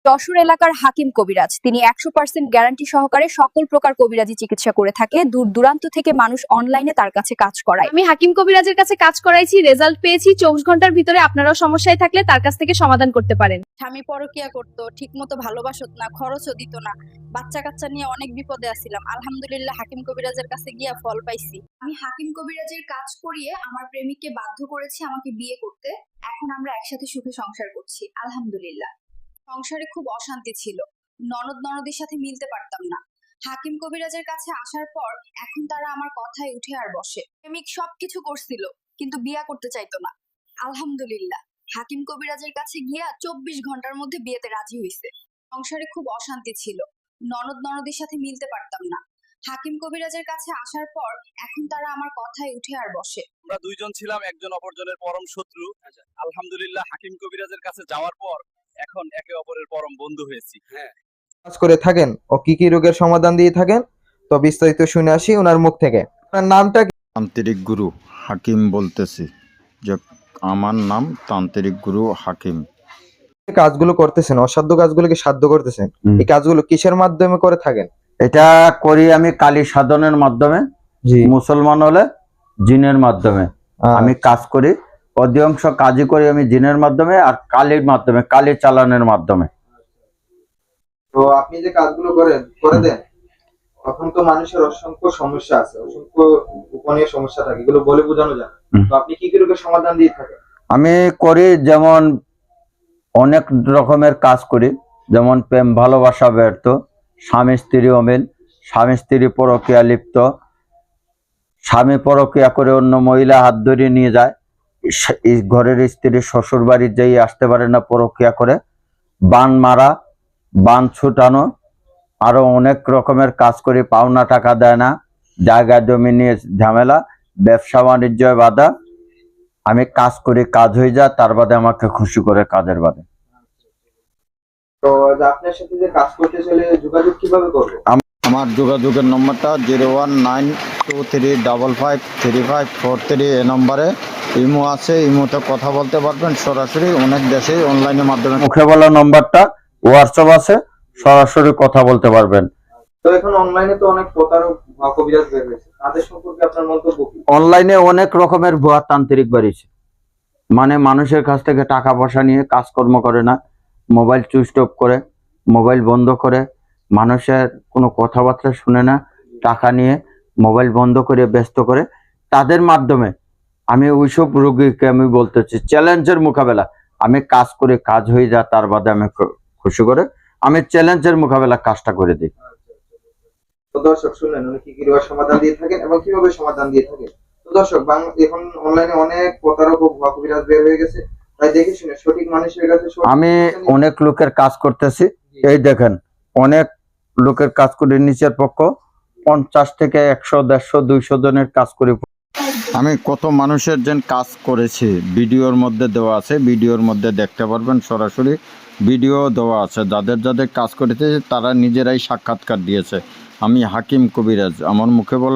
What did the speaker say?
যশোর এলাকার হাকিম কবিরাজ তিনি 100% গ্যারান্টি সহকারে সকল প্রকার কবিরাজি চিকিৎসা করে থাকে। দূর দূরান্ত থেকে মানুষ অনলাইনে তার কাছে কাজ করায়। আমি হাকিম কবিরাজের কাছে কাজ করাইছি, রেজাল্ট পেয়েছি। 24 ঘন্টার ভিতরে আপনারাও সমস্যায় থাকলে তার কাছ থেকে সমাধান করতে পারেন। স্বামী পরকিয়া করতো, ঠিক মতো ভালোবাসত না, খরচও দিত না, বাচ্চা কাচ্চা নিয়ে অনেক বিপদে আছিলাম। আলহামদুলিল্লাহ হাকিম কবিরাজের কাছে গিয়া ফল পাইছি। আমি হাকিম কবিরাজের কাজ করিয়ে আমার প্রেমিককে বাধ্য করেছি আমাকে বিয়ে করতে। এখন আমরা একসাথে সুখে সংসার করছি আলহামদুলিল্লাহ। সংসারে খুব অশান্তি ছিল, ননদের সাথে মিলতে পারতাম না। হাকিম কবিরাজের কাছে আসার পর এখন তারা আমার কথায় উঠে আর বসে। প্রেমিক সবকিছু করছিল কিন্তু বিয়ে করতে চাইতো না। আলহামদুলিল্লাহ হাকিম কবিরাজের কাছে গিয়া 24 ঘন্টার মধ্যে বিয়েতে রাজি হইছে। সংসারে খুব অশান্তি ছিল, ননদের সাথে মিলতে পারতাম না। হাকিম কবিরাজের কাছে আসার পর এখন তারা আমার কথায় উঠে আর বসে। আমরা দুইজন ছিলাম একজন অপরজনের পরম শত্রু। আলহামদুলিল্লাহ হাকিম কবিরাজের কাছে যাওয়ার পর এখন একে অপরের পরম বন্ধু হয়েছি। কাজ করে থাকেন ও কি কি রোগের সমাধান দিয়ে থাকেন, তো বিস্তারিত শুনে আসি ওনার মুখ থেকে। আপনার নামটা কি? তান্ত্রিক গুরু হাকিম বলতেছি। যে আমার নাম তান্ত্রিক গুরু হাকিম। কাজগুলো করতেছেন, অসাধ্য কাজগুলোকে সাধ্য করতেছেন, এই কাজগুলো কিসের মাধ্যমে করে থাকেন? এটা করি আমি কালী সাধনের মাধ্যমে, জি। মুসলমান হলে জিনের মাধ্যমে আমি কাজ করি। অধিকাংশ কাজই করি আমি জিনের মাধ্যমে আর কালীর মাধ্যমে, কালী চালানের মাধ্যমে। তো আপনি যে কাজগুলো করে দেন, তখন তো মানুষের অসংখ্য সমস্যা আছে, অসংখ্য গোপনীয় সমস্যা থাকে, এগুলো বলে বোঝানো যায় না। তো আপনি কি কি রোগের সমাধান দিয়ে থাকেন? আমি করি যেমন অনেক রকমের কাজ করি, যেমন প্রেম ভালোবাসা ব্যর্থ, স্বামী স্ত্রী অমিল, স্বামী স্ত্রী পরকীয়া লিপ্ত, স্বামী পরকীয়া করে অন্য মহিলা হাত ধরিয়ে নিয়ে যায়, ঘরের স্ত্রী শ্বশুর বাড়ি যেই আসতে পারে না পরকীয়া করে, বান মারা, বান ছুটানো, আরো অনেক রকমের কাজ করি। পাওনা টাকা দেয় না, জায়গা জমি নিয়ে ঝামেলা, ব্যবসা বাণিজ্য বাধা, আমি কাজ করি, কাজ হয়ে যায়, তার বাদে আমাকে খুশি করে কাজের বাদে। তো আপনার সাথে যে কাজ করতে চাইলে যোগাযোগ কিভাবে করবে? আমার যোগাযোগের নম্বরটা 01923553543 এ নম্বরে ইমো আছে, ইমোতে কথা বলতে পারবেন সরাসরি। অনেক দেশে অনলাইনের মাধ্যমে মুখে বলা নম্বরটা, হোয়াটসঅ্যাপ আছে, সরাসরি কথা বলতে পারবেন। তো এখন অনলাইনে তো অনেক প্রতারক বা কবিরাজ বের হয়েছে, তাদের সম্পর্কে আপনার মন্তব্য কি? অনলাইনে অনেক রকমের ভুয়া তান্ত্রিক বেরিয়েছে, মানে মানুষের কাছ থেকে টাকা পয়সা নিয়ে কাজকর্ম করে না, মোবাইল সুইচ অফ করে, মোবাইল বন্ধ করে, মানুষের কোনো কথাবার্তা শুনে না, টাকা নিয়ে মোবাইল বন্ধ করে ব্যস্ত করে। তাদের মাধ্যমে আমি ওইসব রোগীকে আমি বলতেছি চ্যালেঞ্জের মোকাবেলা, আমি কাজ করে কাজ হয়ে যায়, তার বাদে আমি খুশি করে আমি চ্যালেঞ্জের মোকাবেলা কাজটা করে দিই। তো দর্শক শুনলেন উনি কি কি রোগের সমাধান দিয়ে থাকেন এবং কিভাবে সমাধান দিয়ে থাকেন। তো দর্শক এখন অনলাইনে অনেক প্রতারক ও ভুয়া কবিরাজ বের হয়ে গেছে, তাই দেখে শুনে সঠিক মানুষের কাছে আমি অনেক লোকের কাজ করতেছি। এই দেখেন অনেক লোকের কাজ করে, নিচের পক্ষ 50 থেকে 100, 150, 200 জনের কাজ করি। আমি কত মানুষের যেন কাজ করেছি ভিডিওর মধ্যে দেওয়া আছে, ভিডিওর মধ্যে দেখতে পারবেন, সরাসরি ভিডিও দেওয়া আছে। যাদের যাদের কাজ করেছে তারা নিজেরাই সাক্ষাৎকার দিয়েছে। আমি হাকিম কবিরাজ, আমার মুখে বলা